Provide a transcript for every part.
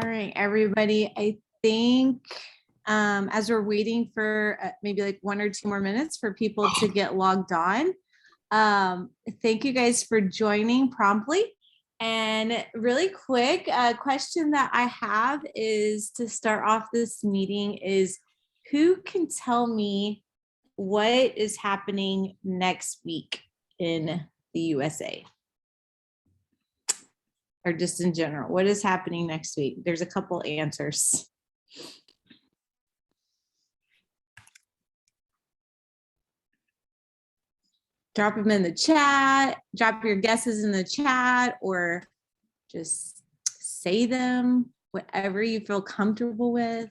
right, everybody. I think as we're waiting for maybe like 1 or 2 more minutes for people to get logged on, thank you guys for joining promptly. And really quick, a question that I have is to start off this meeting is, who can tell me what is happening next week in the USA? Or just in general, what is happening next week? There's a couple answers. Drop them in the chat, drop your guesses in the chat, or just say them, whatever you feel comfortable with.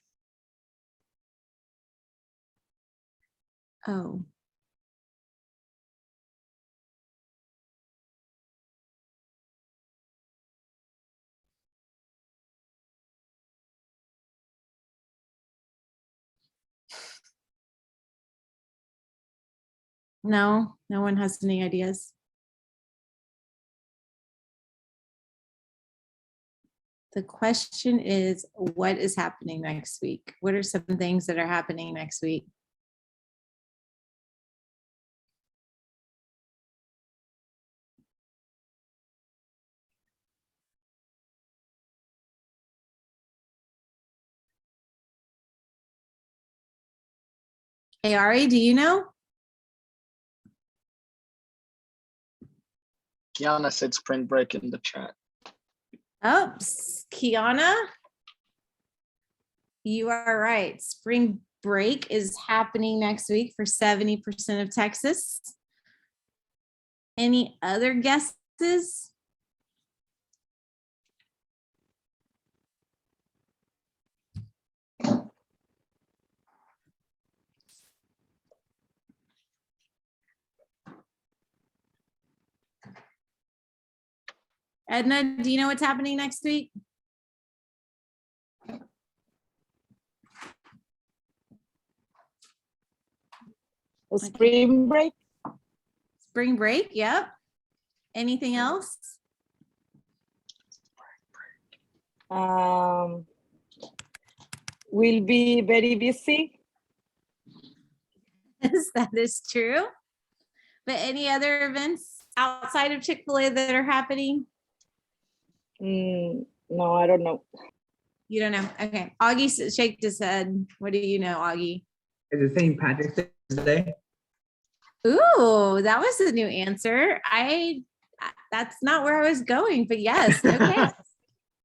Oh. No, no one has any ideas. The question is, what is happening next week? What are some things that are happening next week? Hey, Ari, do you know? Kiana said spring break in the chat. Oops, Kiana, you are right. Spring break is happening next week for 70% of Texas. Any other guesses? Edna, do you know what's happening next week? A spring break. Spring break, yep. Anything else? We'll be very busy. That is true. But any other events outside of Chick-fil-A that are happening? No, I don't know. You don't know? Okay. Augie shaked his head. What do you know, Augie? Is it St. Patrick's Day? Ooh, that was a new answer. That's not where I was going, but yes. Okay.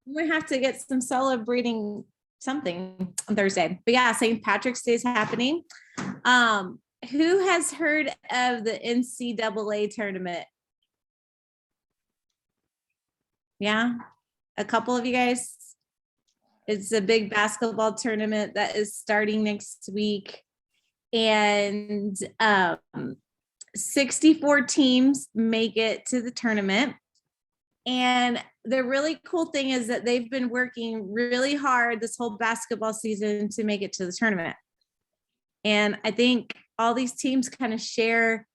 We have to get some celebrating something on Thursday. But yeah, St. Patrick's Day is happening. Who has heard of the NCAA tournament? Yeah, a couple of you guys. It's a big basketball tournament that is starting next week. And 64 teams make it to the tournament. And the really cool thing is that they've been working really hard this whole basketball season to make it to the tournament. And I think all these teams kind of share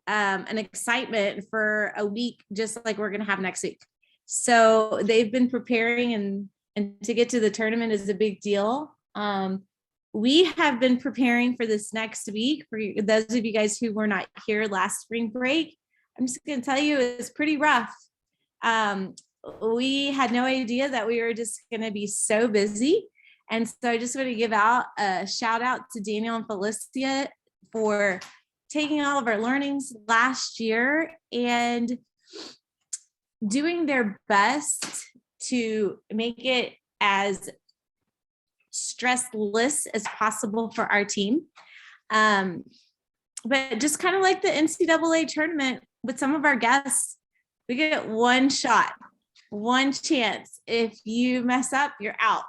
an excitement for a week, just like we're going to have next week. So they've been preparing, and to get to the tournament is a big deal. We have been preparing for this next week. For those of you guys who were not here last spring break, I'm just going to tell you it's pretty rough. We had no idea that we were just going to be so busy. And so I just want to give out a shout out to Daniel and Felicia for taking all of our learnings last year and doing their best to make it as stressless as possible for our team. But just kind of like the NCAA tournament with some of our guests, we get one shot, one chance. If you mess up, you're out.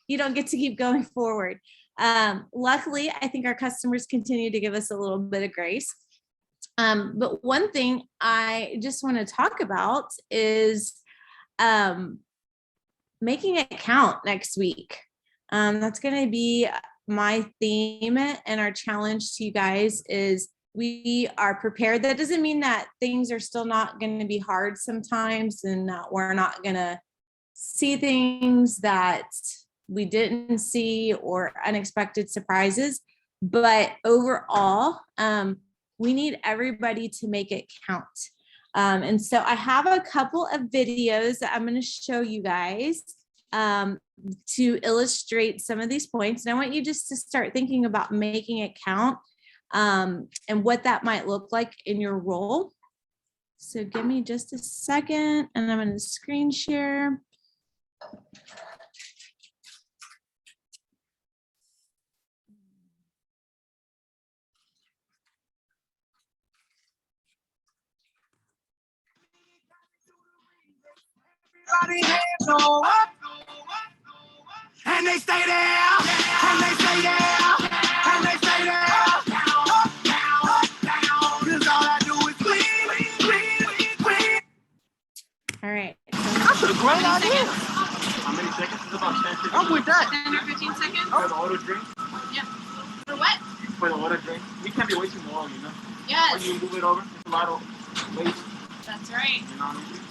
You don't get to keep going forward. Luckily, I think our customers continue to give us a little bit of grace. But one thing I just want to talk about is making it count next week. That's going to be my theme, and our challenge to you guys is we are prepared. That doesn't mean that things are still not going to be hard sometimes and that we're not going to see things that we didn't see or unexpected surprises. But overall, we need everybody to make it count. And so I have a couple of videos that I'm going to show you guys to illustrate some of these points. And I want you just to start thinking about making it count and what that might look like in your role. So give me just a second and I'm going to screen share. Hands go up, and they stay there, and they stay there, and they stay there. Up, down, 'cause all I do is clean. All right. That's a great idea. How many seconds? It's about 10 seconds. I'm with that. 10 or 15 seconds? For the auto drink? Yeah. For what? For the auto drink. We can't be wasting the oil, you know? Yes. When you move it over, it's a lot of waste. That's right. You know what I mean?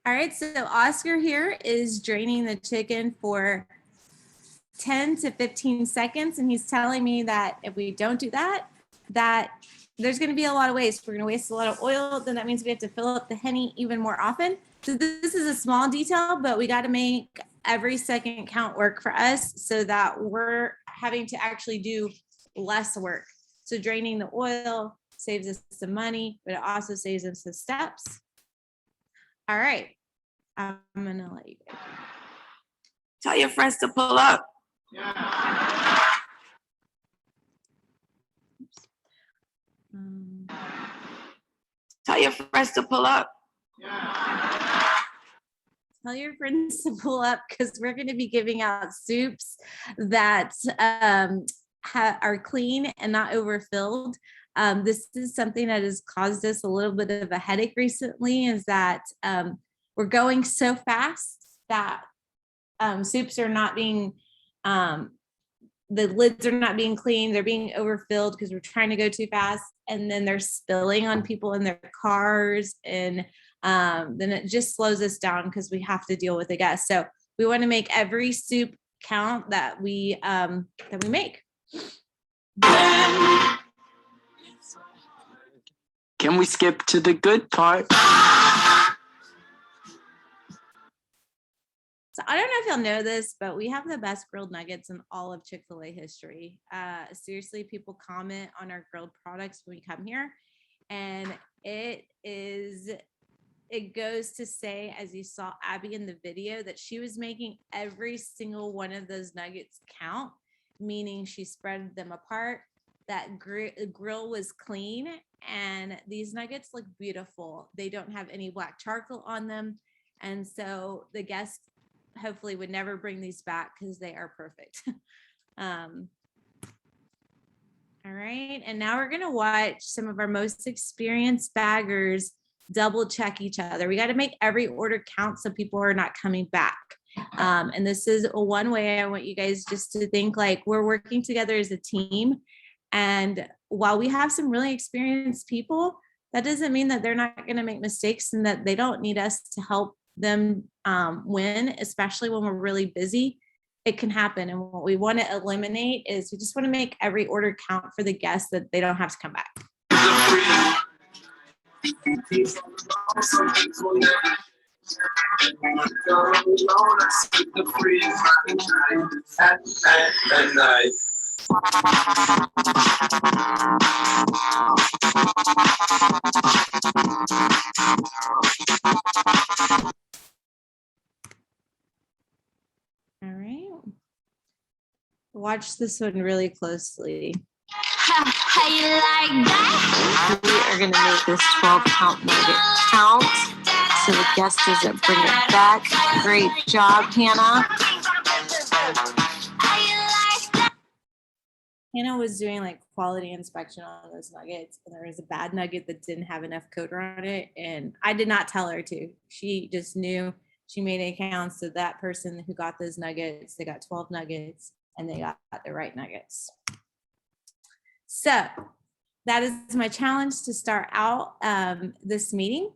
All right, so Oscar here is draining the chicken for 10 to 15 seconds. And he's telling me that if we don't do that, that there's going to be a lot of waste. We're going to waste a lot of oil. Then that means we have to fill up the Henny even more often. So this is a small detail, but we got to make every second count work for us so that we're having to actually do less work. So draining the oil saves us some money, but it also saves us some steps. All right, I'm gonna let you go. Tell your friends to pull up. Tell your friends to pull up. Tell your friends to pull up because we're going to be giving out soups that are clean and not overfilled. This is something that has caused us a little bit of a headache recently, is that we're going so fast that soups are not being, the lids are not being cleaned. They're being overfilled because we're trying to go too fast. And then they're spilling on people in their cars. And then it just slows us down because we have to deal with the guests. So we want to make every soup count that we make. Can we skip to the good part? So I don't know if y'all know this, but we have the best grilled nuggets in all of Chick-fil-A history. Seriously, people comment on our grilled products when we come here. And it goes to say, as you saw Abby in the video, that she was making every single one of those nuggets count, meaning she spread them apart. That grill was clean, and these nuggets look beautiful. They don't have any black charcoal on them. And so the guests hopefully would never bring these back because they are perfect. All right, and now we're gonna watch some of our most experienced baggers double check each other. We got to make every order count so people are not coming back. And this is one way I want you guys just to think like we're working together as a team. And while we have some really experienced people, that doesn't mean that they're not going to make mistakes and that they don't need us to help them win, especially when we're really busy. It can happen. And what we want to eliminate is we just want to make every order count for the guests that they don't have to come back. All right. Watch this one really closely. How you like that? We are going to make this 12 count nugget count so the guest doesn't bring it back. Great job, Hannah. How you like that? Hannah was doing like quality inspection on those nuggets, and there was a bad nugget that didn't have enough coater on it. And I did not tell her to. She just knew. She made it count. So that person who got those nuggets, they got 12 nuggets and they got the right nuggets. So that is my challenge to start out this meeting.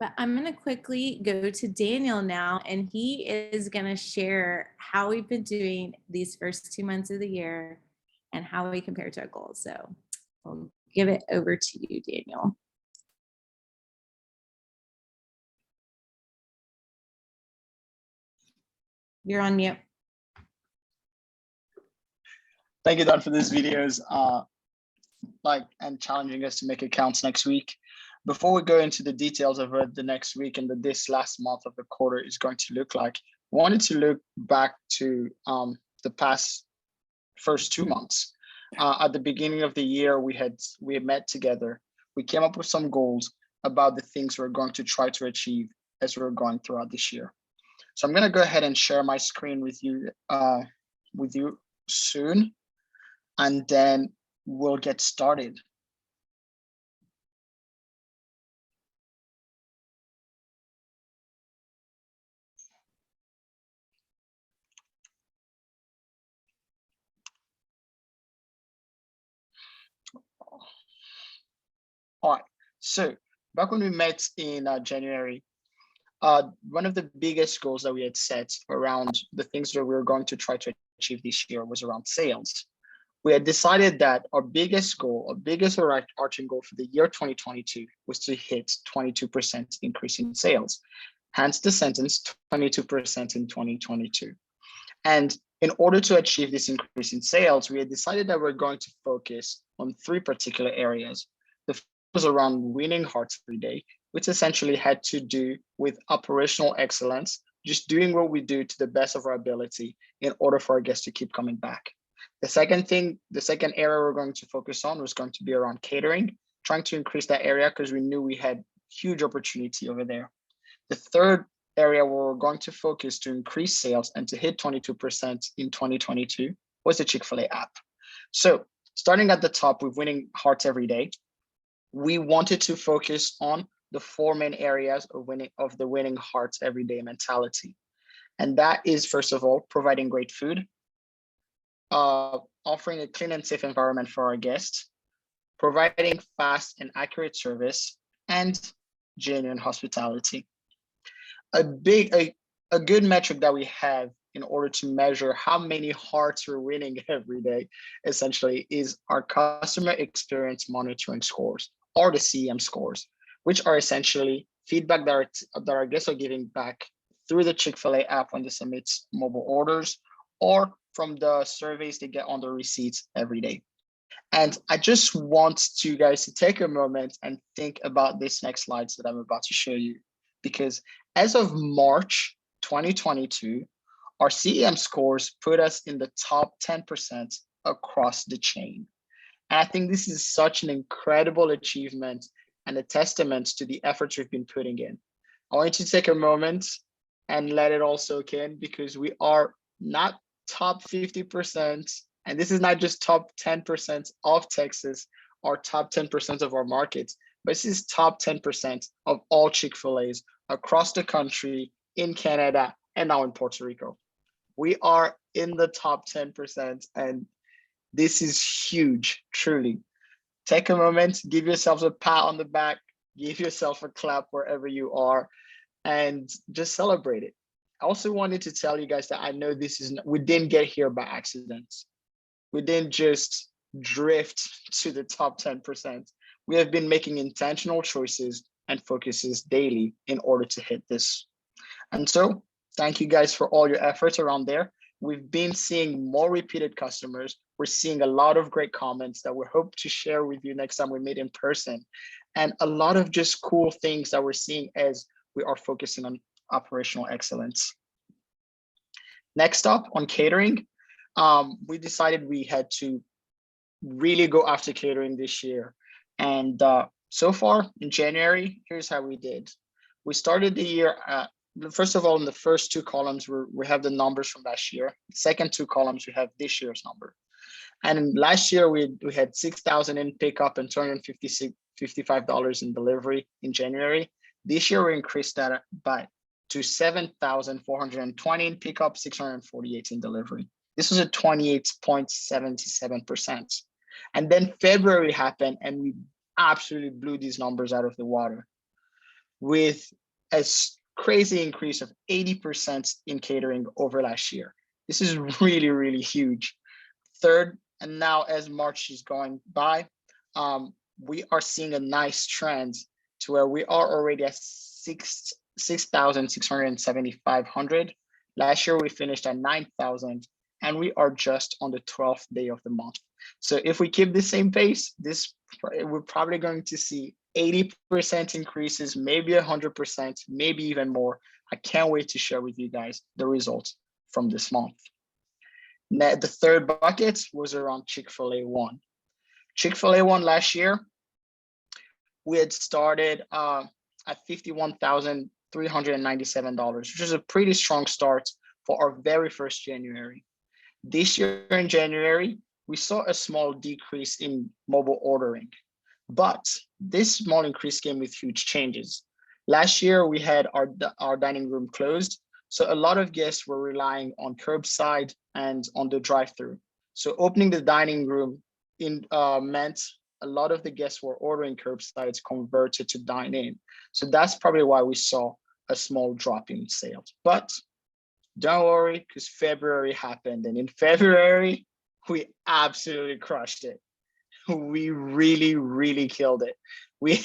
But I'm going to quickly go to Daniel now, and he is going to share how we've been doing these first 2 months of the year and how we compare to our goals. So I'll give it over to you, Daniel. You're on mute. Thank you, Don, for these videos, and challenging us to make accounts next week. Before we go into the details of what the next week and this last month of the quarter is going to look like, I wanted to look back to the past first 2 months. At the beginning of the year, we had met together. We came up with some goals about the things we're going to try to achieve as we're going throughout this year. So I'm going to go ahead and share my screen with you soon, and then we'll get started. All right, so back when we met in January, one of the biggest goals that we had set around the things that we were going to try to achieve this year was around sales. We had decided that our biggest goal, our biggest overarching goal for the year 2022 was to hit 22% increase in sales. Hence the sentence 22% in 2022. And in order to achieve this increase in sales, we had decided that we're going to focus on 3 particular areas. The first was around winning hearts every day, which essentially had to do with operational excellence, just doing what we do to the best of our ability in order for our guests to keep coming back. The second area we're going to focus on was going to be around catering, trying to increase that area because we knew we had huge opportunity over there. The third area where we're going to focus to increase sales and to hit 22% in 2022 was the Chick-fil-A app. So starting at the top with winning hearts every day, we wanted to focus on the 4 main areas of the winning hearts every day mentality. And that is, first of all, providing great food, offering a clean and safe environment for our guests, providing fast and accurate service, and genuine hospitality. A good metric that we have in order to measure how many hearts we're winning every day, essentially, is our customer experience monitoring scores, or the CEM scores, which are essentially feedback that our guests are giving back through the Chick-fil-A app when they submit mobile orders, or from the surveys they get on the receipts every day. And I just want you guys to take a moment and think about this next slides that I'm about to show you, because as of March 2022, our CEM scores put us in the top 10% across the chain. And I think this is such an incredible achievement and a testament to the efforts we've been putting in. I want you to take a moment and let it all soak in, because we are not top 50%, and this is not just top 10% of Texas or top 10% of our markets, but this is top 10% of all Chick-fil-A's across the country, in Canada, and now in Puerto Rico. We are in the top 10%, and this is huge, truly. Take a moment, give yourselves a pat on the back, give yourself a clap wherever you are, and just celebrate it. I also wanted to tell you guys that I know we didn't get here by accident. We didn't just drift to the top 10%. We have been making intentional choices and focuses daily in order to hit this. And so thank you guys for all your efforts around there. We've been seeing more repeated customers. We're seeing a lot of great comments that we hope to share with you next time we meet in person. And a lot of just cool things that we're seeing as we are focusing on operational excellence. Next up on catering, we decided we had to really go after catering this year. And so far in January, here's how we did. We started the year, first of all, in the first 2 columns, we have the numbers from last year. The second 2 columns, we have this year's number. And last year, we had 6,000 in pickup and $255 in delivery in January. This year, we increased that to 7,420 in pickup, 648 in delivery. This was a 28.77%. And then February happened, and we absolutely blew these numbers out of the water. with a crazy increase of 80% in catering over last year. This is really, really huge. Third, and now as March is going by, we are seeing a nice trend to where we are already at 6,675. Last year we finished at 9,000, and we are just on the 12th day of the month. So if we keep the same pace, we're probably going to see 80% increases, maybe 100%, maybe even more. I can't wait to share with you guys the results from this month. Now, the third bucket was around Chick-fil-A One. Chick-fil-A One last year, we had started at $51,397, which is a pretty strong start for our very first January. This year in January, we saw a small decrease in mobile ordering, but this small increase came with huge changes. Last year, we had our dining room closed, so a lot of guests were relying on curbside and on the drive-through. So opening the dining room meant a lot of the guests were ordering curbsides converted to dine-in. So that's probably why we saw a small drop in sales. But don't worry, because February happened, and in February, we absolutely crushed it. We really, really killed it. We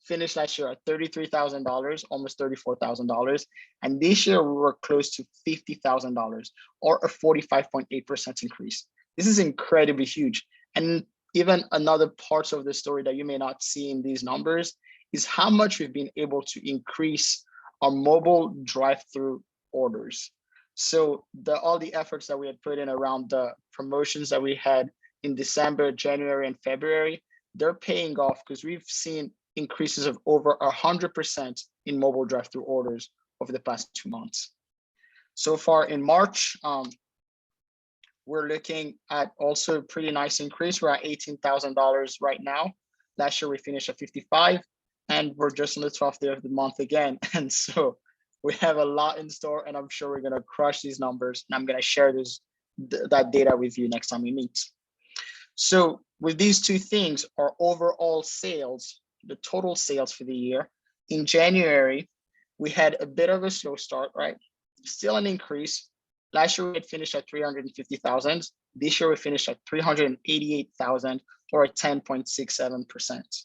finished last year at $33,000, almost $34,000. And this year we were close to $50,000, or a 45.8% increase. This is incredibly huge. And even another part of the story that you may not see in these numbers is how much we've been able to increase our mobile drive-through orders. So all the efforts that we had put in around the promotions that we had in December, January, and February, they're paying off, because we've seen increases of over 100% in mobile drive-through orders over the past 2 months. So far in March, we're looking at also a pretty nice increase. We're at $18,000 right now. Last year we finished at 55, and we're just on the 12th day of the month again. And so we have a lot in store, and I'm sure we're gonna crush these numbers. And I'm gonna share that data with you next time we meet. So with these two things, our overall sales, the total sales for the year, in January, we had a bit of a slow start, right? Still an increase. Last year we had finished at 350,000. This year we finished at 388,000, or a 10.67%.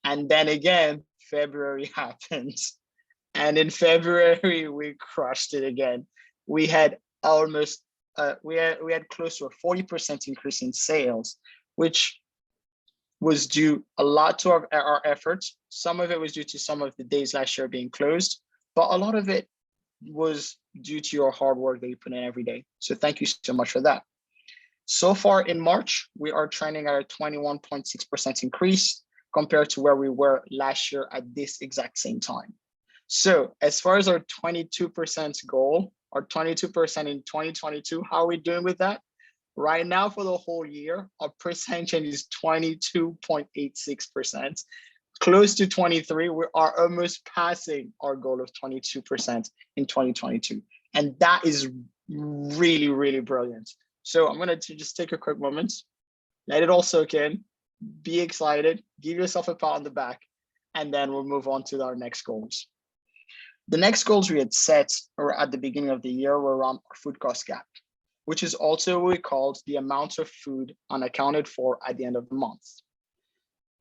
And then again, February happens. And in February, we crushed it again. We had almost, we had close to a 40% increase in sales, which was due a lot to our efforts. Some of it was due to some of the days last year being closed, but a lot of it was due to your hard work that you put in every day. So thank you so much for that. So far in March, we are trending at a 21.6% increase compared to where we were last year at this exact same time. So as far as our 22% goal, our 22% in 2022, how are we doing with that? Right now for the whole year, our percentage is 22.86%. Close to 23, we are almost passing our goal of 22% in 2022. And that is really, really brilliant. So I'm gonna just take a quick moment, let it all soak in, be excited, give yourself a pat on the back, and then we'll move on to our next goals. The next goals we had set at the beginning of the year were around our food cost gap, which is also what we called the amount of food unaccounted for at the end of the month.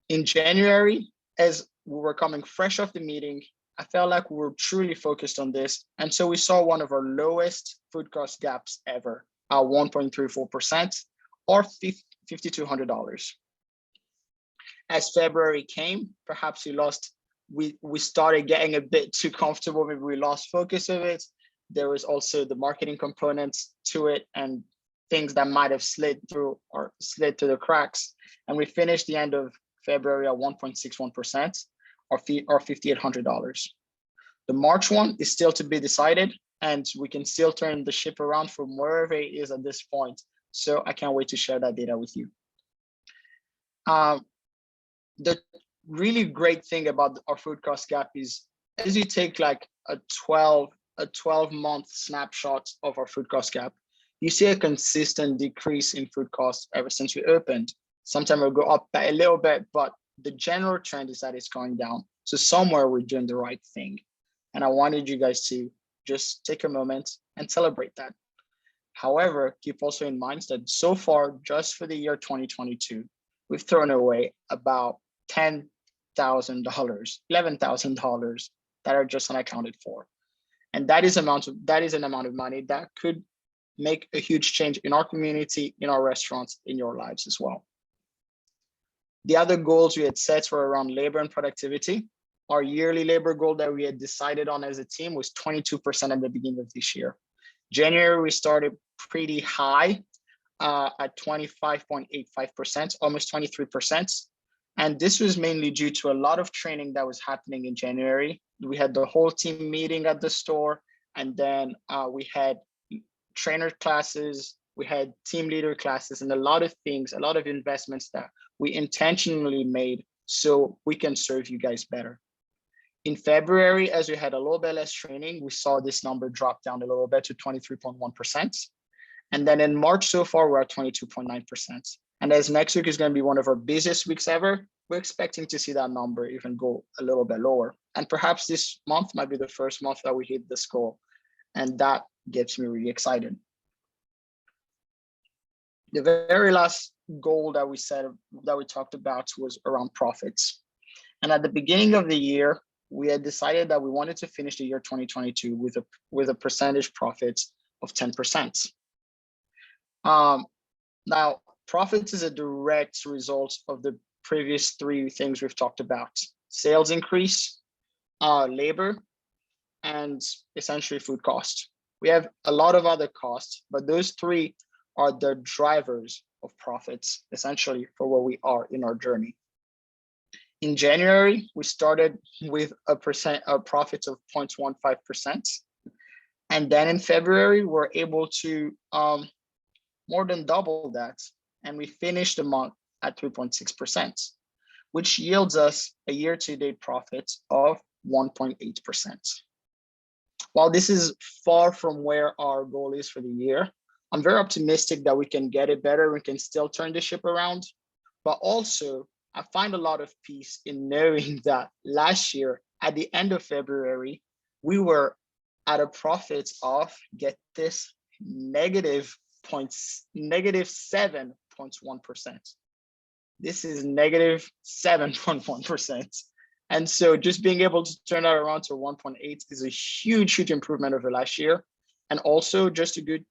In January, as we were coming fresh off the meeting, I felt like we were truly focused on this. And so we saw one of our lowest food cost gaps ever at 1.34%, or $5,200. As February came, perhaps we started getting a bit too comfortable. Maybe we lost focus of it. There was also the marketing components to it and things that might have slid through the cracks. And we finished the end of February at 1.61%, or $5,800. The March one is still to be decided, and we can still turn the ship around from wherever it is at this point. So I can't wait to share that data with you. The really great thing about our food cost gap is, as you take like a 12-month snapshot of our food cost gap, you see a consistent decrease in food costs ever since we opened. Sometimes it'll go up a little bit, but the general trend is that it's going down. So somewhere we're doing the right thing. And I wanted you guys to just take a moment and celebrate that. However, keep also in mind that so far, just for the year 2022, we've thrown away about $10,000, $11,000 that are just unaccounted for. And that is an amount of money that could make a huge change in our community, in our restaurants, in your lives as well. The other goals we had set were around labor and productivity. Our yearly labor goal that we had decided on as a team was 22% at the beginning of this year. January, we started pretty high at 25.85%, almost 23%. And this was mainly due to a lot of training that was happening in January. We had the whole team meeting at the store, and then we had trainer classes, we had team leader classes, and a lot of things, a lot of investments that we intentionally made so we can serve you guys better. In February, as we had a little bit less training, we saw this number drop down a little bit to 23.1%. And then in March so far, we're at 22.9%. And as next week is going to be one of our busiest weeks ever, we're expecting to see that number even go a little bit lower. And perhaps this month might be the first month that we hit this goal. And that gets me really excited. The very last goal that we said, that we talked about, was around profits. And at the beginning of the year, we had decided that we wanted to finish the year 2022 with a percentage profit of 10%. Now, profits is a direct result of the previous three things we've talked about: sales increase, labor, and essentially food cost. We have a lot of other costs, but those three are the drivers of profits, essentially, for where we are in our journey. In January, we started with a profit of 0.15%. And then in February, we're able to more than double that. And we finished the month at 3.6%, which yields us a year-to-date profit of 1.8%. While this is far from where our goal is for the year, I'm very optimistic that we can get it better. We can still turn the ship around, but also I find a lot of peace in knowing that last year, at the end of February, we were at a profit of, get this, negative 7.1%. This is negative 7.1%. And so just being able to turn that around to 1.8 is a huge, huge improvement over last year. And also just a good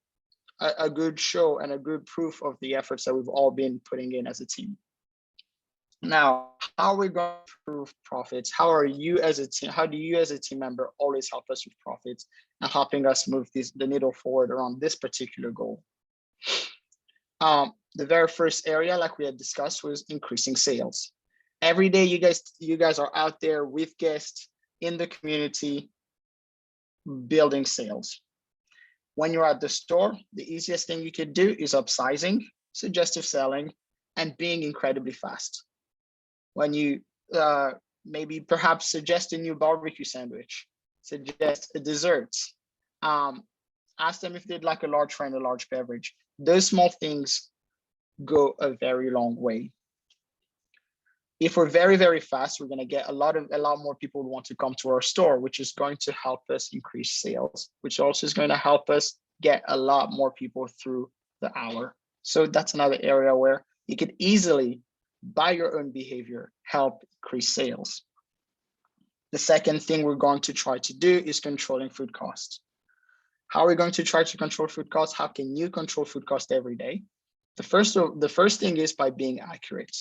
show and a good proof of the efforts that we've all been putting in as a team. Now, how are we going to improve profits? How are you as a team? How do you as a team member always help us with profits and helping us move the needle forward around this particular goal? The very first area, like we had discussed, was increasing sales. Every day, you guys are out there with guests in the community, building sales. When you're at the store, the easiest thing you could do is upsizing, suggestive selling, and being incredibly fast. When you maybe perhaps suggest a new barbecue sandwich, suggest a dessert, ask them if they'd like a large fry and a large beverage. Those small things go a very long way. If we're very, very fast, we're going to get a lot more people who want to come to our store, which is going to help us increase sales, which also is going to help us get a lot more people through the hour. So that's another area where you could easily, by your own behavior, help increase sales. The second thing we're going to try to do is controlling food costs. How are we going to try to control food costs? How can you control food costs every day? The first thing is by being accurate.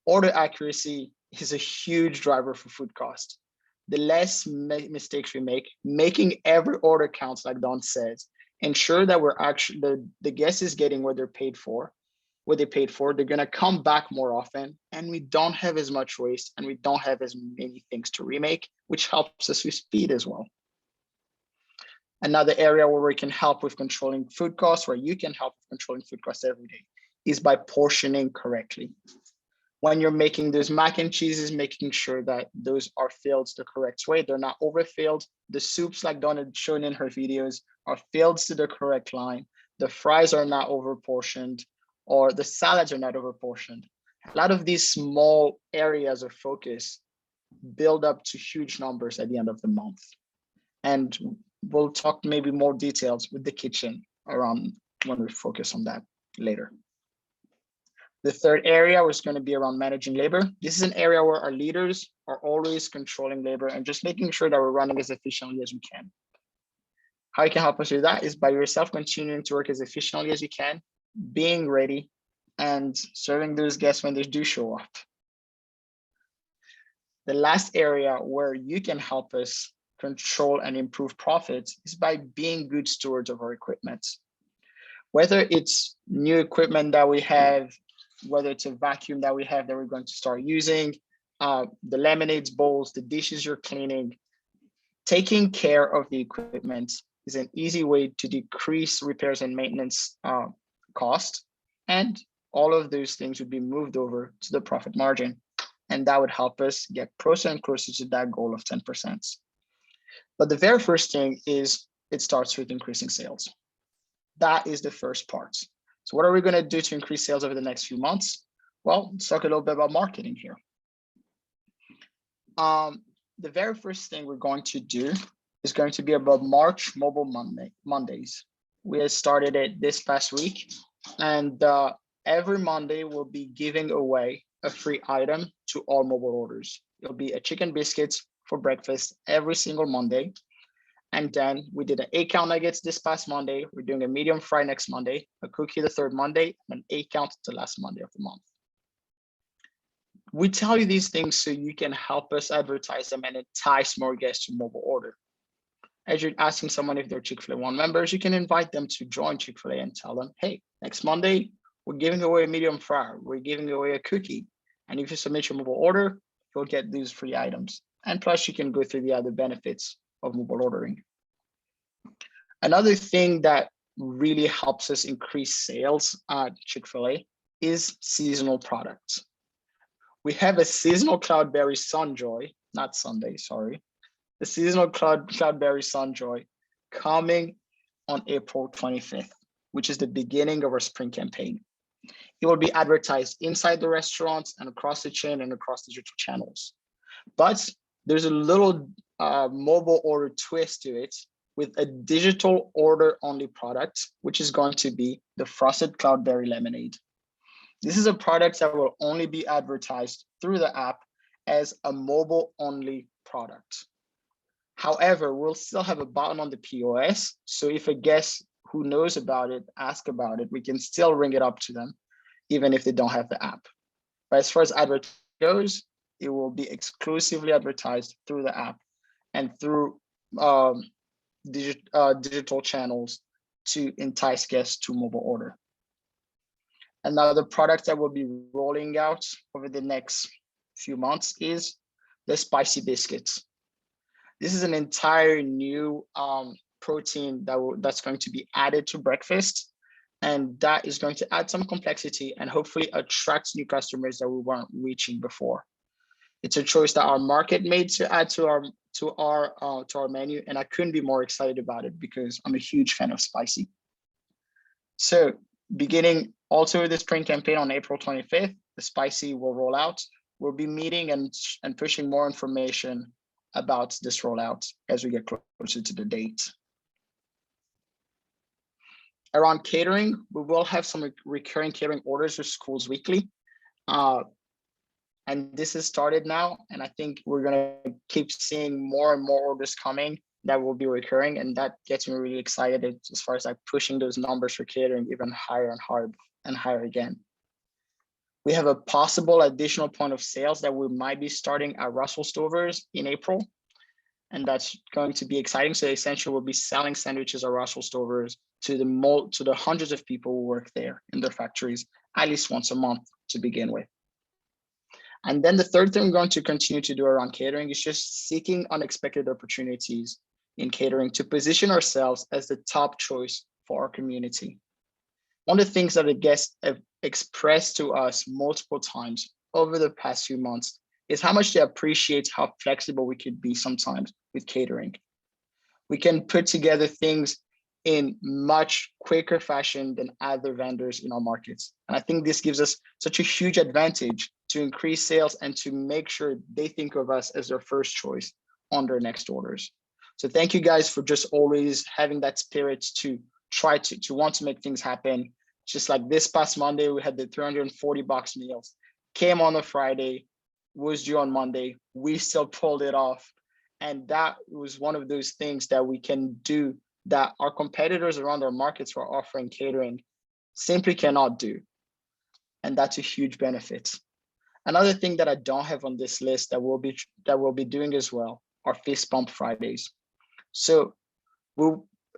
Order accuracy is a huge driver for food cost. The less mistakes we make, making every order counts, like Don says, ensure that we're actually the guest is getting what they paid for. They're gonna come back more often, and we don't have as much waste, and we don't have as many things to remake, which helps us with speed as well. Another area where we can help with controlling food costs, where you can help with controlling food costs every day, is by portioning correctly. When you're making those mac and cheeses, making sure that those are filled the correct way. They're not overfilled. The soups, like Dawn had shown in her videos, are filled to the correct line. The fries are not overportioned, or the salads are not overportioned. A lot of these small areas of focus build up to huge numbers at the end of the month. And we'll talk maybe more details with the kitchen around when we focus on that later. The third area was going to be around managing labor. This is an area where our leaders are always controlling labor and just making sure that we're running as efficiently as we can. How you can help us do that is by yourself continuing to work as efficiently as you can, being ready, and serving those guests when they do show up. The last area where you can help us control and improve profits is by being good stewards of our equipment. Whether it's new equipment that we have, whether it's a vacuum that we have that we're going to start using, the lemonades bowls, the dishes you're cleaning, taking care of the equipment is an easy way to decrease repairs and maintenance cost. And all of those things would be moved over to the profit margin. And that would help us get closer and closer to that goal of 10%. But the very first thing is it starts with increasing sales. That is the first part. So what are we going to do to increase sales over the next few months? Well, let's talk a little bit about marketing here. The very first thing we're going to do is going to be about March Mobile Mondays. We have started it this past week, and every Monday we'll be giving away a free item to all mobile orders. It'll be a chicken biscuits for breakfast every single Monday. And then we did an 8-count nuggets this past Monday. We're doing a medium fry next Monday, a cookie the third Monday, and an 8-count the last Monday of the month. We tell you these things so you can help us advertise them and entice more guests to mobile order. As you're asking someone if they're Chick-fil-A One members, you can invite them to join Chick-fil-A and tell them, hey, next Monday, we're giving away a medium fry, we're giving away a cookie. And if you submit your mobile order, you'll get these free items. And plus you can go through the other benefits of mobile ordering. Another thing that really helps us increase sales at Chick-fil-A is seasonal products. We have a seasonal cloudberry sunjoy, not Sunday, sorry. The seasonal cloudberry sunjoy coming on April 25th, which is the beginning of our spring campaign. It will be advertised inside the restaurants and across the chain and across digital channels. But there's a little mobile order twist to it with a digital order only product, which is going to be the frosted cloudberry lemonade. This is a product that will only be advertised through the app as a mobile only product. However, we'll still have a button on the POS. So if a guest who knows about it, asks about it, we can still ring it up to them, even if they don't have the app. But as far as advertising goes, it will be exclusively advertised through the app and through digital channels to entice guests to mobile order. Another product that we'll be rolling out over the next few months is the spicy biscuits. This is an entire new protein that's going to be added to breakfast, and that is going to add some complexity and hopefully attract new customers that we weren't reaching before. It's a choice that our market made to add to our menu, and I couldn't be more excited about it because I'm a huge fan of spicy. So beginning also with the spring campaign on April 25th, the spicy will roll out. We'll be meeting and pushing more information about this rollout as we get closer to the date. Around catering, we will have some recurring catering orders with schools weekly. And this has started now, and I think we're gonna keep seeing more and more orders coming that will be recurring, and that gets me really excited as far as like pushing those numbers for catering even higher and higher and higher again. We have a possible additional point of sales that we might be starting at Russell Stover's in April, and that's going to be exciting. So essentially we'll be selling sandwiches at Russell Stover's to the hundreds of people who work there in their factories at least once a month to begin with. And then the third thing we're going to continue to do around catering is just seeking unexpected opportunities in catering to position ourselves as the top choice for our community. One of the things that the guests have expressed to us multiple times over the past few months is how much they appreciate how flexible we could be sometimes with catering. We can put together things in much quicker fashion than other vendors in our markets. And I think this gives us such a huge advantage to increase sales and to make sure they think of us as their first choice on their next orders. So thank you guys for just always having that spirit to try to want to make things happen. Just like this past Monday, we had the 340 box meals, came on a Friday, was due on Monday. We still pulled it off. And that was one of those things that we can do that our competitors around our markets who are offering catering simply cannot do. And that's a huge benefit. Another thing that I don't have on this list that we'll be doing as well are fist bump Fridays. So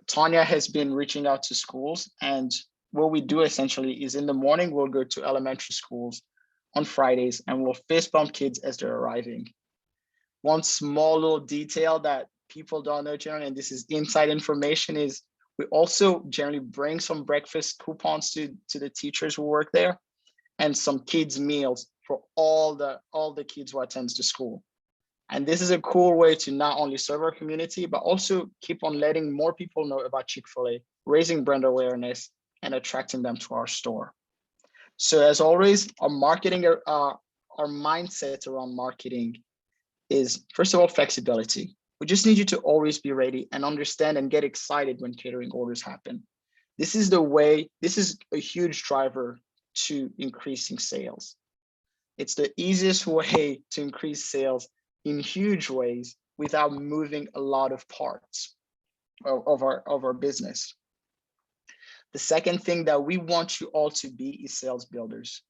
Tanya has been reaching out to schools, and what we do essentially is in the morning, we'll go to elementary schools on Fridays and we'll fist bump kids as they're arriving. One small little detail that people don't know, generally, and this is inside information, is we also generally bring some breakfast coupons to the teachers who work there and some kids meals for all the kids who attend the school. And this is a cool way to not only serve our community, but also keep on letting more people know about Chick-fil-A, raising brand awareness and attracting them to our store. So as always, our mindset around marketing is, first of all, flexibility. We just need you to always be ready and understand and get excited when catering orders happen. This is a huge driver to increasing sales. It's the easiest way to increase sales in huge ways without moving a lot of parts of our business. The second thing that we want you all to be is sales builders.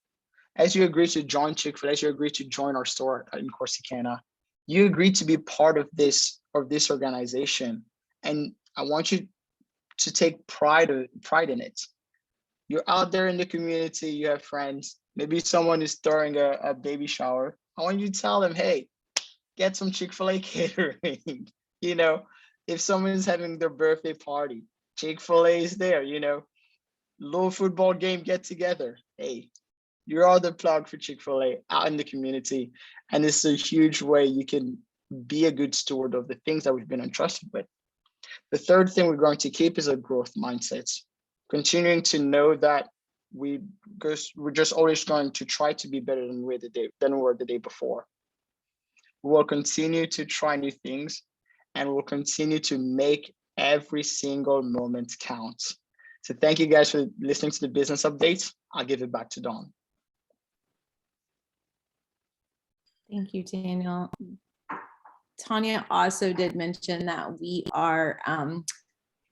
As you agree to join Chick-fil-A, as you agree to join our store in Corsicana, you agree to be part of this organization. And I want you to take pride in it. You're out there in the community, you have friends, maybe someone is throwing a baby shower. I want you to tell them, hey, get some Chick-fil-A catering. You know, if someone is having their birthday party, Chick-fil-A is there, you know, little football game get together. Hey, you're all the plug for Chick-fil-A out in the community. And it's a huge way you can be a good steward of the things that we've been entrusted with. The third thing we're going to keep is a growth mindset. Continuing to know that we're just always going to try to be better than we were the day before. We will continue to try new things, and we'll continue to make every single moment count. So thank you guys for listening to the business update. I'll give it back to Dawn. Thank you, Daniel. Tanya also did mention that we are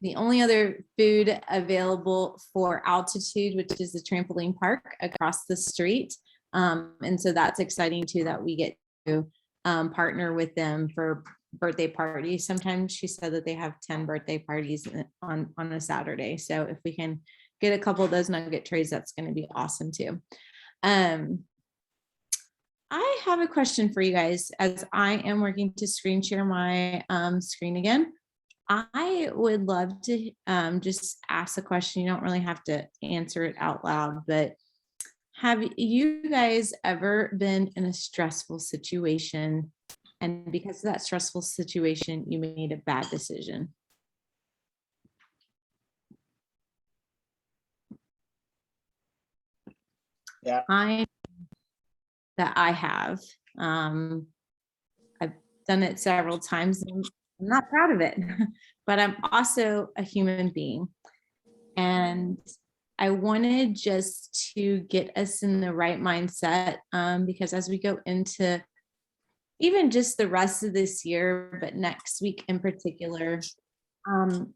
the only other food available for Altitude, which is the trampoline park across the street. And so that's exciting too, that we get to partner with them for birthday parties. Sometimes she said that they have 10 birthday parties on a Saturday. So if we can get a couple of those nugget trays, that's going to be awesome too. I have a question for you guys as I am working to screen share my screen again. I would love to just ask a question. You don't really have to answer it out loud, but have you guys ever been in a stressful situation, and because of that stressful situation, you made a bad decision? Yeah. I have. I've done it several times and I'm not proud of it, but I'm also a human being. And I wanted just to get us in the right mindset because as we go into even just the rest of this year, but next week in particular, I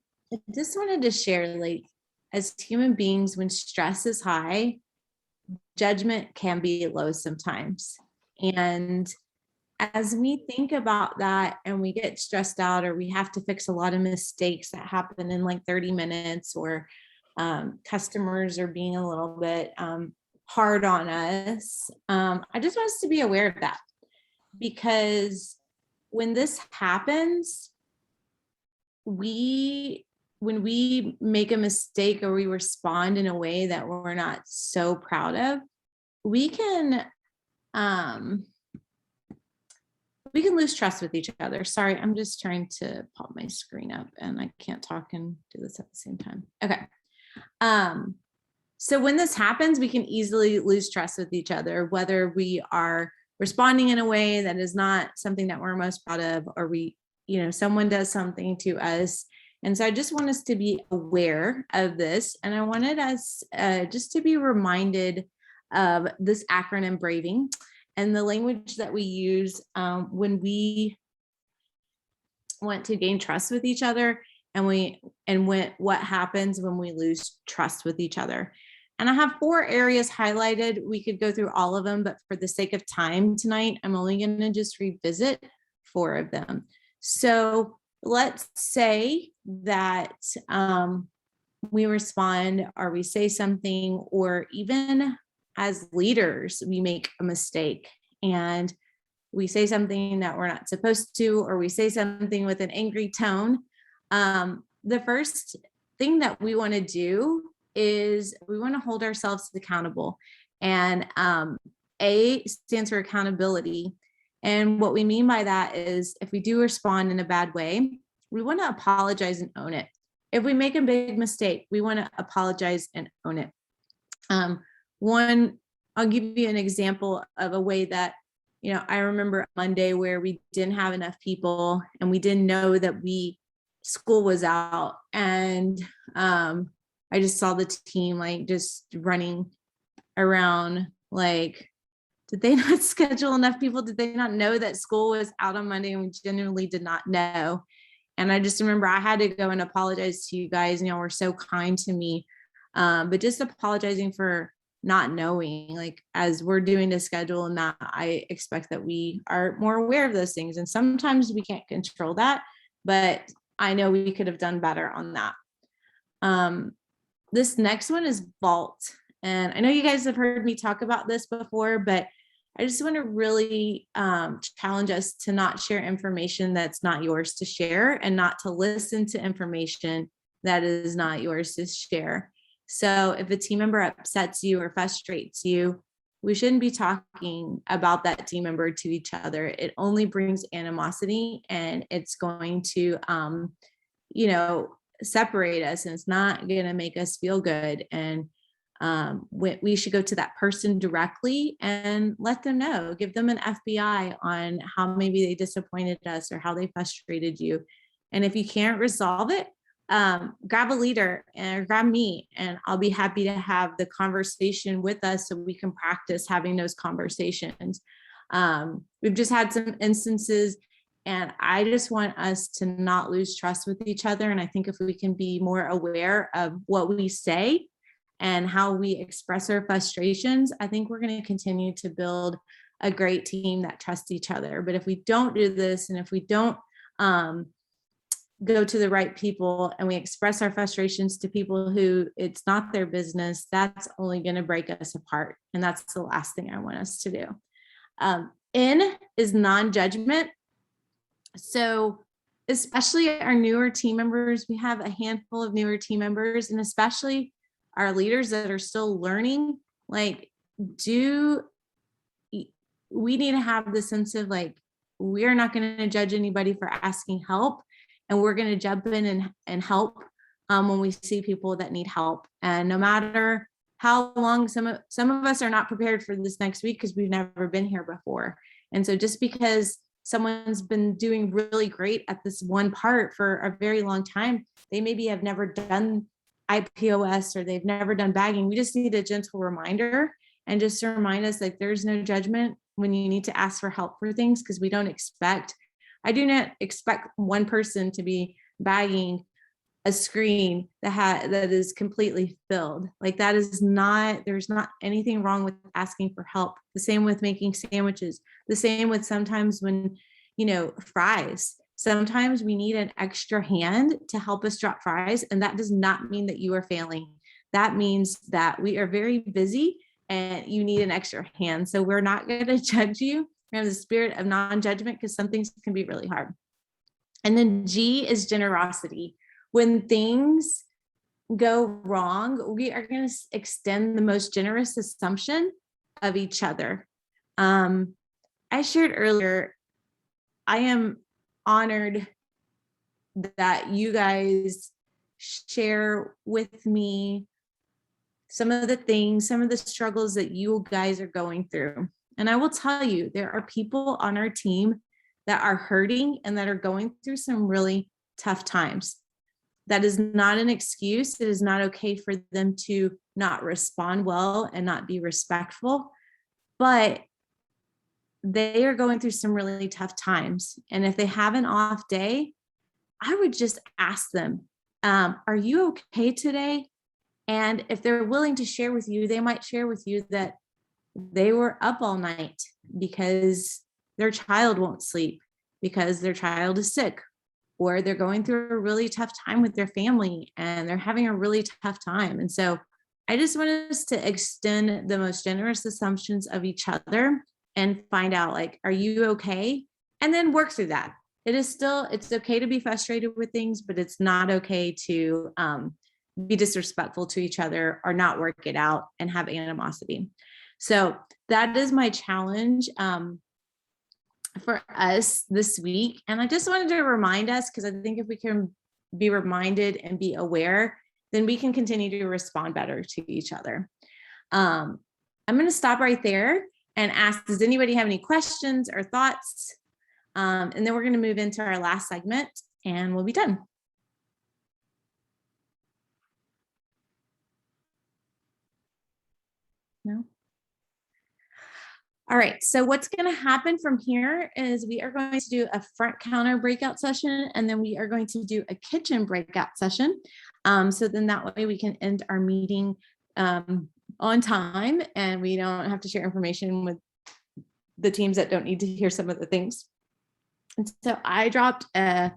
just wanted to share, like, as human beings, when stress is high, judgment can be low sometimes. And as we think about that and we get stressed out, or we have to fix a lot of mistakes that happen in like 30 minutes, or customers are being a little bit hard on us, I just want us to be aware of that, because when this happens, when we make a mistake or we respond in a way that we're not so proud of, we can we can lose trust with each other. Sorry, I'm just trying to pop my screen up and I can't talk and do this at the same time. Okay. So when this happens, we can easily lose trust with each other, whether we are responding in a way that is not something that we're most proud of, or someone does something to us. And so I just want us to be aware of this. And I wanted us just to be reminded of this acronym BRAVING and the language that we use when we want to gain trust with each other, and what happens when we lose trust with each other. And I have 4 areas highlighted. We could go through all of them, but for the sake of time tonight, I'm only going to just revisit 4 of them. So let's say that we respond, or we say something, or even as leaders, we make a mistake and we say something that we're not supposed to, or we say something with an angry tone. The first thing that we want to do is we want to hold ourselves accountable. And A stands for accountability. And what we mean by that is if we do respond in a bad way, we want to apologize and own it. If we make a big mistake, we want to apologize and own it. I'll give you an example of a way that, I remember Monday where we didn't have enough people and we didn't know that school was out. And I just saw the team just running around did they not schedule enough people? Did they not know that school was out on Monday? And we genuinely did not know. And I just remember I had to go and apologize to you guys, and y'all were so kind to me. But just apologizing for not knowing, as we're doing the schedule, and that I expect that we are more aware of those things. And sometimes we can't control that, but I know we could have done better on that. This next one is vault. And I know you guys have heard me talk about this before, but I just want to really challenge us to not share information that's not yours to share, and not to listen to information that is not yours to share. So if a team member upsets you or frustrates you, we shouldn't be talking about that team member to each other. It only brings animosity, and it's going to, separate us, and it's not going to make us feel good. And we should go to that person directly and let them know, give them an FBI on how maybe they disappointed us or how they frustrated you. And if you can't resolve it, grab a leader and grab me, and I'll be happy to have the conversation with us so we can practice having those conversations. We've just had some instances, and I just want us to not lose trust with each other. And I think if we can be more aware of what we say and how we express our frustrations, I think we're going to continue to build a great team that trusts each other. But if we don't do this, and if we don't go to the right people, and we express our frustrations to people who it's not their business, that's only going to break us apart. And that's the last thing I want us to do. N is non-judgment. So especially our newer team members, we have a handful of newer team members, and especially our leaders that are still learning, we need to have the sense of we are not going to judge anybody for asking help, and we're going to jump in and help when we see people that need help. And no matter how long, some of us are not prepared for this next week because we've never been here before. And so just because someone's been doing really great at this one part for a very long time, they maybe have never done IPOS or they've never done bagging. We just need a gentle reminder, and just to remind us there's no judgment when you need to ask for help for things, because I do not expect one person to be bagging a screen that is completely filled. There's not anything wrong with asking for help. The same with making sandwiches, the same with sometimes when, fries. Sometimes we need an extra hand to help us drop fries. And that does not mean that you are failing. That means that we are very busy and you need an extra hand. So we're not going to judge you. We have the spirit of non-judgment, because some things can be really hard. And then G is generosity. When things go wrong, we are going to extend the most generous assumption of each other. I shared earlier, I am honored that you guys share with me some of the things, some of the struggles that you guys are going through. And I will tell you, there are people on our team that are hurting and that are going through some really tough times. That is not an excuse. It is not okay for them to not respond well and not be respectful, but they are going through some really tough times. And if they have an off day, I would just ask them, are you okay today? And if they're willing to share with you, they might share with you that they were up all night because their child won't sleep, because their child is sick, or they're going through a really tough time with their family and they're having a really tough time. And so I just want us to extend the most generous assumptions of each other and find out, like, are you okay? And then work through that. It's okay to be frustrated with things, but it's not okay to be disrespectful to each other or not work it out and have animosity. So that is my challenge for us this week. And I just wanted to remind us, because I think if we can be reminded and be aware, then we can continue to respond better to each other. I'm going to stop right there and ask, does anybody have any questions or thoughts? And then we're going to move into our last segment and we'll be done. No? All right, so what's going to happen from here is we are going to do a front counter breakout session, and then we are going to do a kitchen breakout session. So then that way we can end our meeting on time and we don't have to share information with the teams that don't need to hear some of the things. And so I dropped a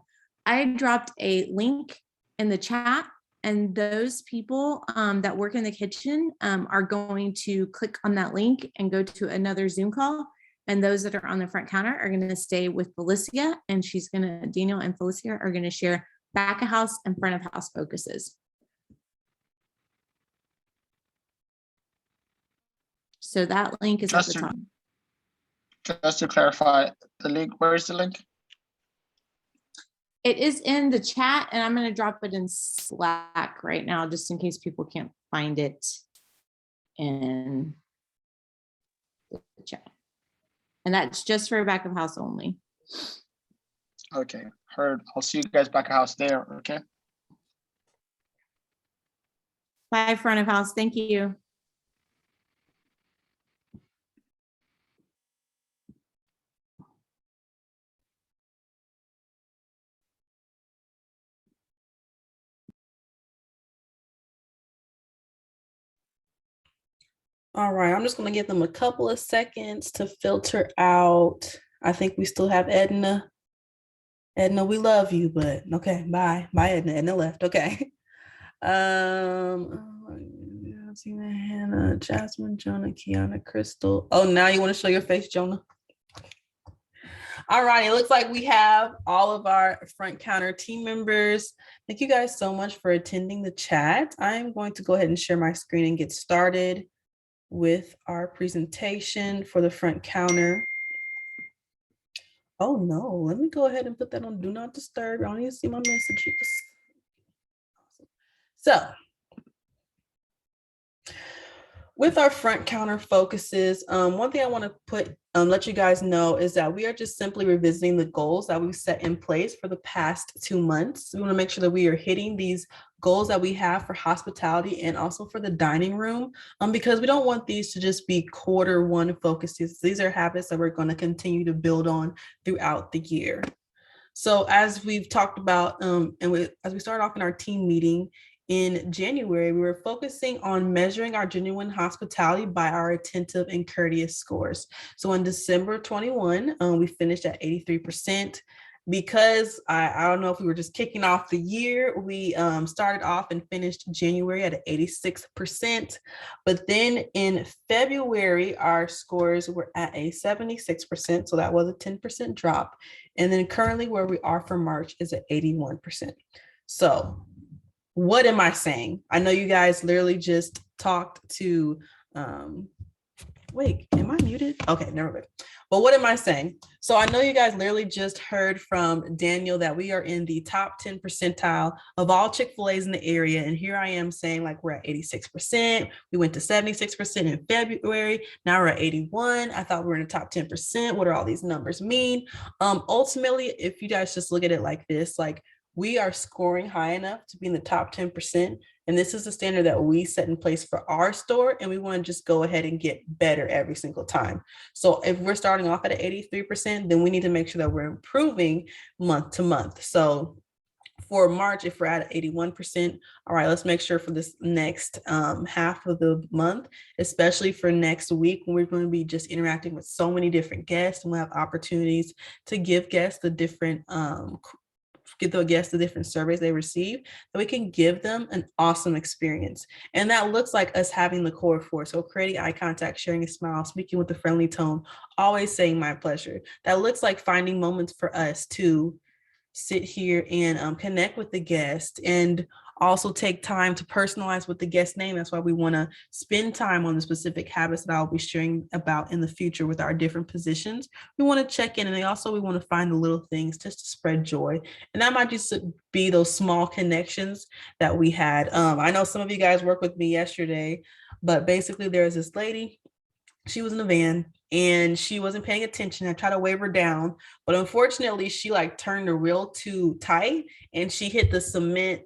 link in the chat, and those people that work in the kitchen are going to click on that link and go to another Zoom call. And those that are on the front counter are going to stay with Felicia, and Daniel and Felicia are going to share back of house and front of house focuses. So that link is at the top. Just to clarify, the link, where is the link? It is in the chat, and I'm going to drop it in Slack right now, just in case people can't find it in the chat. And that's just for back of house only. Okay, heard. I'll see you guys back at house there, okay? Bye, front of house. Thank you. All right, I'm just going to give them a couple of seconds to filter out. I think we still have Edna. Edna, we love you, but okay, bye. Bye, Edna. Edna left. Okay. Hannah, Jasmine, Jonah, Kiana, Crystal. Oh, now you want to show your face, Jonah? All right, it looks like we have all of our front counter team members. Thank you guys so much for attending the chat. I'm going to go ahead and share my screen and get started with our presentation for the front counter. Oh no, let me go ahead and put that on do not disturb. I don't need to see my messages. Awesome. So with our front counter focuses, one thing I want to let you guys know is that we are just simply revisiting the goals that we've set in place for the past 2 months. We want to make sure that we are hitting these goals that we have for hospitality and also for the dining room, because we don't want these to just be quarter 1 focuses. These are habits that we're going to continue to build on throughout the year. So as we've talked about, as we start off in our team meeting, in January, we were focusing on measuring our genuine hospitality by our attentive and courteous scores. So in December 21, we finished at 83%. Because I don't know if we were just kicking off the year, we started off and finished January at 86%. But then in February, our scores were at a 76%. So that was a 10% drop. And then currently where we are for March is at 81%. So what am I saying? I know you guys literally just talked to, wait, am I muted? Okay, never mind. But what am I saying? So I know you guys literally just heard from Daniel that we are in the top 10 percentile of all Chick-fil-A's in the area. And here I am saying like we're at 86%. We went to 76% in February. Now we're at 81. I thought we were in the top 10%. What do all these numbers mean? Ultimately, if you guys just look at it like this, like we are scoring high enough to be in the top 10%. And this is the standard that we set in place for our store. And we want to just go ahead and get better every single time. So if we're starting off at 83%, then we need to make sure that we're improving month to month. So for March, if we're at 81%, all right, let's make sure for this next half of the month, especially for next week, when we're going to be just interacting with so many different guests, and we'll have opportunities to give guests the different the different surveys they receive, that we can give them an awesome experience. And that looks like us having the core four. So creating eye contact, sharing a smile, speaking with a friendly tone, always saying my pleasure. That looks like finding moments for us to sit here and connect with the guest, and also take time to personalize with the guest name. That's why we want to spend time on the specific habits that I'll be sharing about in the future with our different positions. We want to check in, and we want to find the little things just to spread joy. And that might just be those small connections that we had. I know some of you guys worked with me yesterday, but basically there was this lady. She was in a van and she wasn't paying attention. I tried to wave her down, but unfortunately she like turned the wheel too tight and she hit the cement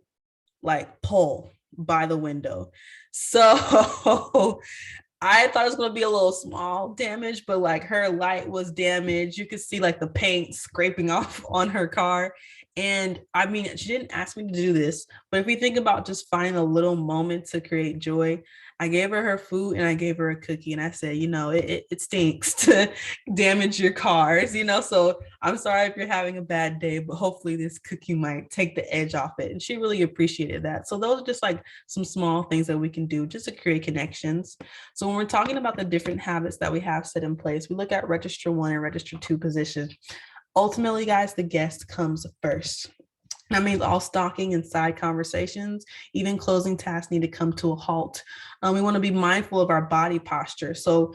like pole by the window. So I thought it was going to be a little small damage, but like her light was damaged. You could see like the paint scraping off on her car. And I mean, she didn't ask me to do this, but if we think about just finding a little moment to create joy, I gave her food and I gave her a cookie, and I said, it stinks to damage your cars, so I'm sorry if you're having a bad day, but hopefully this cookie might take the edge off it. And she really appreciated that. So those are just like some small things that we can do just to create connections. So when we're talking about the different habits that we have set in place, we look at register 1 and register 2 position. Ultimately, guys, the guest comes first. That means all stalking and side conversations, even closing tasks, need to come to a halt. We want to be mindful of our body posture. So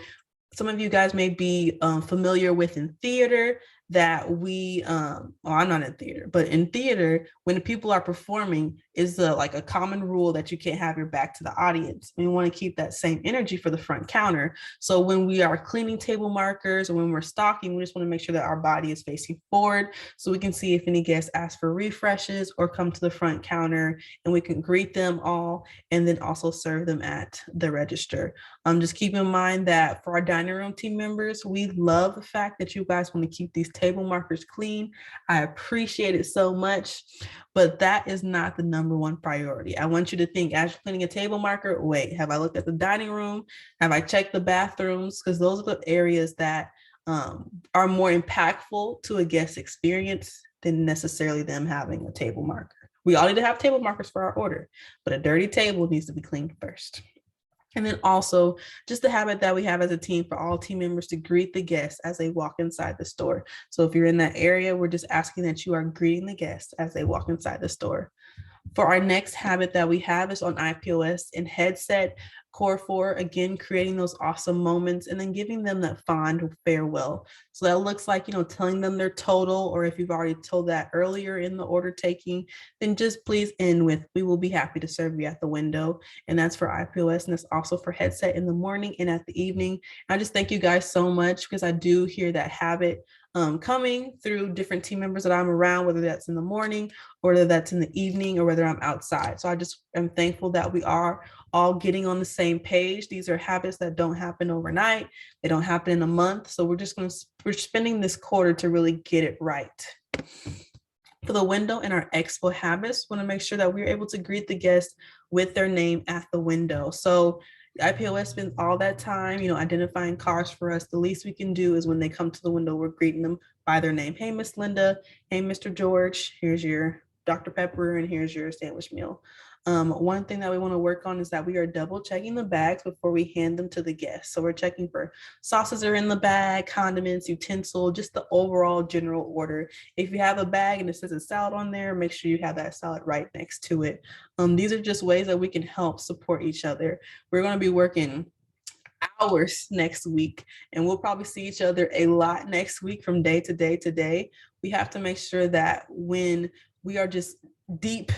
some of you guys may be familiar with in theater that I'm not in theater, but in theater, when the people are performing, is like a common rule that you can't have your back to the audience. We want to keep that same energy for the front counter. So when we are cleaning table markers or when we're stocking, we just want to make sure that our body is facing forward so we can see if any guests ask for refreshes or come to the front counter, and we can greet them all and then also serve them at the register. Just keep in mind that for our dining room team members, we love the fact that you guys want to keep these table markers clean. I appreciate it so much, but that is not the number one priority. I want you to think, as you're cleaning a table marker, wait, have I looked at the dining room? Have I checked the bathrooms? Because those are the areas that are more impactful to a guest experience than necessarily them having a table marker. We all need to have table markers for our order, but a dirty table needs to be cleaned first. And then also just the habit that we have as a team for all team members to greet the guests as they walk inside the store. So if you're in that area, we're just asking that you are greeting the guests as they walk inside the store. For our next habit that we have is on IPOS and headset. Core 4, again, creating those awesome moments and then giving them that fond farewell. So that looks like, telling them their total, or if you've already told that earlier in the order taking, then just please end with, we will be happy to serve you at the window. And that's for IPOS, and that's also for headset in the morning and at the evening. I just thank you guys so much, because I do hear that habit coming through different team members that I'm around, whether that's in the morning or whether that's in the evening or whether I'm outside. So I just am thankful that we are all getting on the same page. These are habits that don't happen overnight. They don't happen in a month. So we're spending this quarter to really get it right. For the window and our expo habits, we want to make sure that we're able to greet the guests with their name at the window. So IPOS spends all that time, identifying cars for us. The least we can do is when they come to the window, we're greeting them by their name. Hey, Miss Linda. Hey, Mr. George. Here's your Dr. Pepper, and here's your sandwich meal. One thing that we want to work on is that we are double checking the bags before we hand them to the guests. So we're checking for sauces are in the bag, condiments, utensil, just the overall general order. If you have a bag and it says a salad on there, make sure you have that salad right next to it. These are just ways that we can help support each other. We're going to be working hours next week, and we'll probably see each other a lot next week from day to day to day. We have to make sure that when we are just deep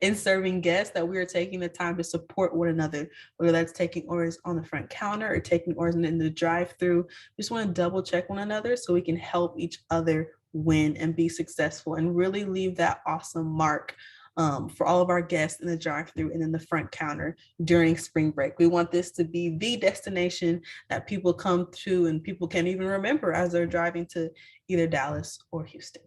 in serving guests, that we are taking the time to support one another, whether that's taking orders on the front counter or taking orders in the drive-through. We just want to double check one another so we can help each other win and be successful and really leave that awesome mark for all of our guests in the drive-through and in the front counter during spring break. We want this to be the destination that people come to and people can even remember as they're driving to either Dallas or Houston.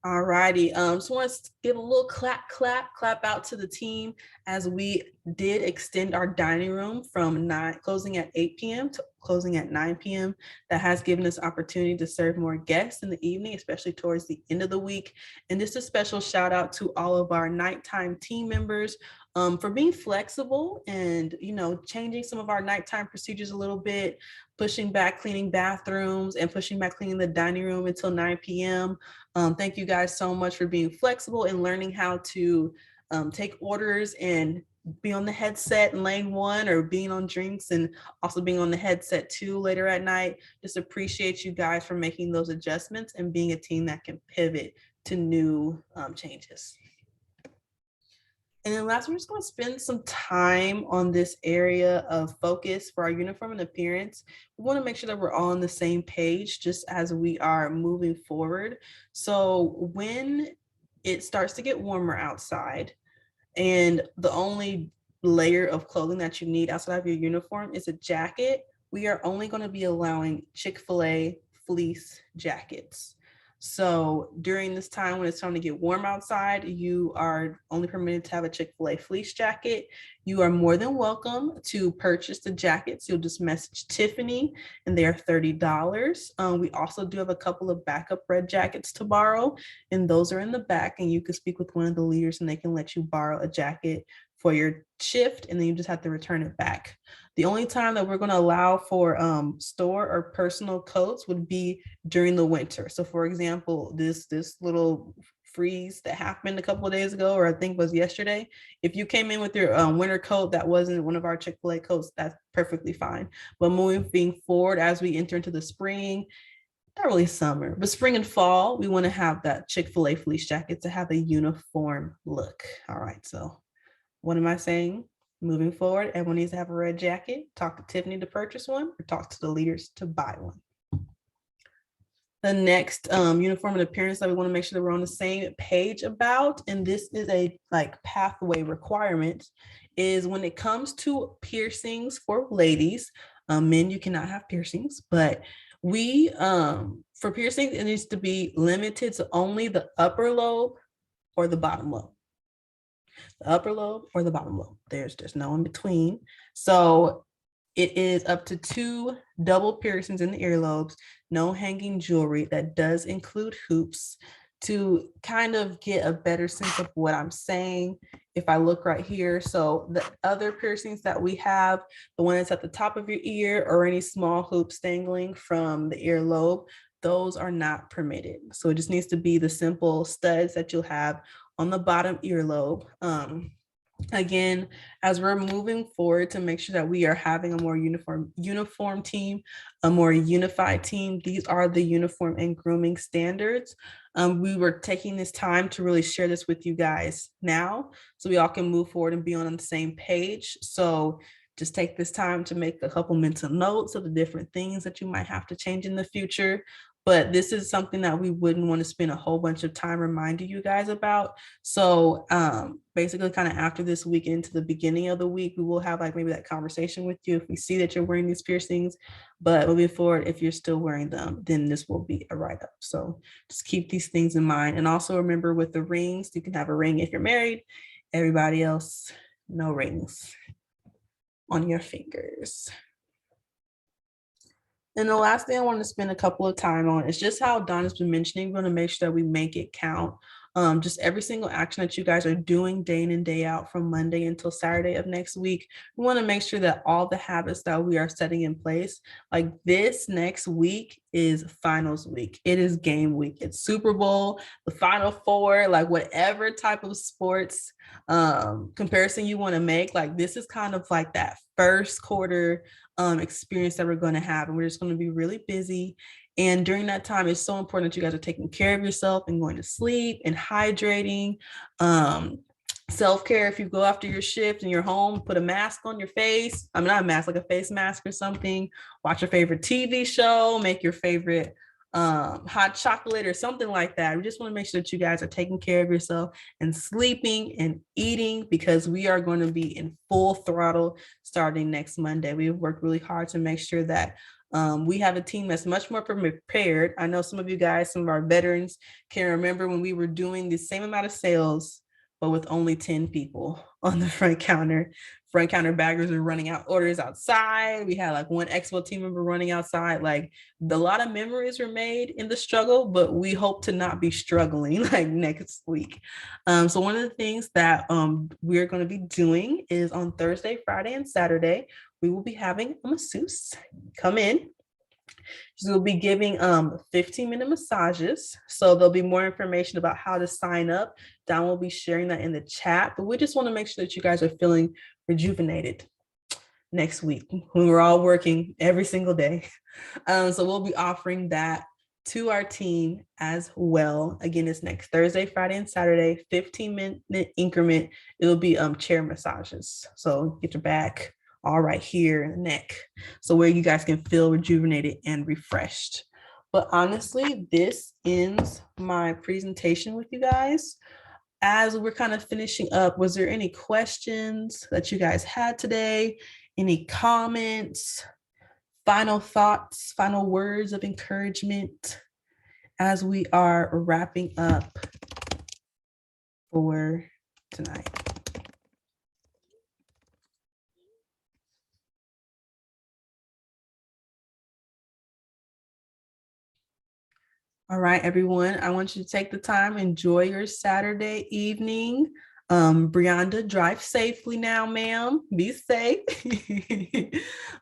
All righty. So let's give a little clap out to the team as we did extend our dining room from closing at 8 p.m. to closing at 9 p.m. That has given us opportunity to serve more guests in the evening, especially towards the end of the week. And just a special shout out to all of our nighttime team members for being flexible and, changing some of our nighttime procedures a little bit, pushing back cleaning bathrooms and pushing back cleaning the dining room until 9 p.m. Thank you guys so much for being flexible and learning how to take orders and be on the headset in lane 1 or being on drinks and also being on the headset 2 later at night. Just appreciate you guys for making those adjustments and being a team that can pivot to new changes. And then last, we're just going to spend some time on this area of focus for our uniform and appearance. We want to make sure that we're all on the same page just as we are moving forward. So when it starts to get warmer outside and the only layer of clothing that you need outside of your uniform is a jacket, we are only going to be allowing Chick-fil-A fleece jackets. So during this time when it's time to get warm outside, you are only permitted to have a Chick-fil-A fleece jacket. You are more than welcome to purchase the jackets. You'll just message Tiffany and they are $30. We also do have a couple of backup red jackets to borrow, and those are in the back, and you can speak with one of the leaders and they can let you borrow a jacket for your shift, and then you just have to return it back. The only time that we're going to allow for store or personal coats would be during the winter. So for example, this little freeze that happened a couple of days ago, or I think was yesterday, if you came in with your winter coat that wasn't one of our Chick-fil-A coats, that's perfectly fine. But moving forward, as we enter into the spring, not really summer, but spring and fall, we want to have that Chick-fil-A fleece jacket to have a uniform look. All right, so what am I saying? Moving forward, everyone needs to have a red jacket. Talk to Tiffany to purchase one, or talk to the leaders to buy one. The next uniform and appearance that we want to make sure that we're on the same page about, and this is a pathway requirement, is when it comes to piercings for ladies. Men, you cannot have piercings, but we for piercings, it needs to be limited to only the upper lobe or the bottom lobe. The upper lobe or the bottom lobe. There's no in between. So it is up to 2 double piercings in the earlobes, no hanging jewelry. That does include hoops. To kind of get a better sense of what I'm saying, if I look right here, so the other piercings that we have, the one that's at the top of your ear or any small hoops dangling from the earlobe, those are not permitted. So it just needs to be the simple studs that you'll have on the bottom earlobe. Again, as we're moving forward to make sure that we are having a more uniform team, a more unified team, these are the uniform and grooming standards. We were taking this time to really share this with you guys now, so we all can move forward and be on the same page. So just take this time to make a couple mental notes of the different things that you might have to change in the future. But this is something that we wouldn't want to spend a whole bunch of time reminding you guys about. So basically kind of after this week into the beginning of the week, we will have maybe that conversation with you if we see that you're wearing these piercings. But moving forward, if you're still wearing them, then this will be a write-up. So just keep these things in mind. And also remember with the rings, you can have a ring if you're married. Everybody else, no rings on your fingers. And the last thing I want to spend a couple of time on is just how Donna's been mentioning, we're going to make sure that we make it count. just every single action that you guys are doing day in and day out from Monday until Saturday of next week. We want to make sure that all the habits that we are setting in place, like this next week is finals week. It is game week. It's Super Bowl, the Final Four, like whatever type of sports comparison you want to make. Like this is kind of like that first quarter experience that we're going to have. And we're just going to be really busy. And during that time, it's so important that you guys are taking care of yourself and going to sleep and hydrating. Self-care, if you go after your shift and you're home, put a mask on your face. I'm not a mask, like a face mask or something. Watch your favorite TV show, make your favorite hot chocolate or something like that. We just want to make sure that you guys are taking care of yourself and sleeping and eating, because we are going to be in full throttle starting next Monday. We've worked really hard to make sure that we have a team that's much more prepared. I know some of you guys, some of our veterans can remember when we were doing the same amount of sales, but with only 10 people on the front counter. Front counter baggers are running out orders outside. We had like one expo team member running outside. Like a lot of memories were made in the struggle, but we hope to not be struggling like next week. So one of the things that we're going to be doing is on Thursday, Friday, and Saturday, we will be having a masseuse come in. She will be giving 15-minute massages. So there'll be more information about how to sign up. Don will be sharing that in the chat, but we just want to make sure that you guys are feeling rejuvenated next week when we're all working every single day. So we'll be offering that to our team as well. Again, it's next Thursday, Friday, and Saturday, 15-minute increment. It'll be chair massages. So get your back all right here in the neck, so where you guys can feel rejuvenated and refreshed. But honestly, this ends my presentation with you guys. As we're kind of finishing up, was there any questions that you guys had today? Any comments, final thoughts, final words of encouragement as we are wrapping up for tonight? All right, everyone, I want you to take the time, enjoy your Saturday evening. Brianda, drive safely now, ma'am. Be safe.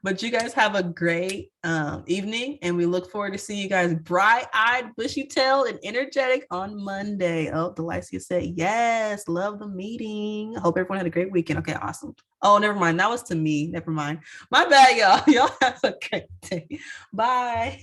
But you guys have a great evening, and we look forward to seeing you guys bright-eyed, bushy-tailed, and energetic on Monday. Oh, Delicia said, yes, love the meeting. I hope everyone had a great weekend. Okay, awesome. Oh, never mind. That was to me. Never mind. My bad, y'all. Y'all have a great day. Bye.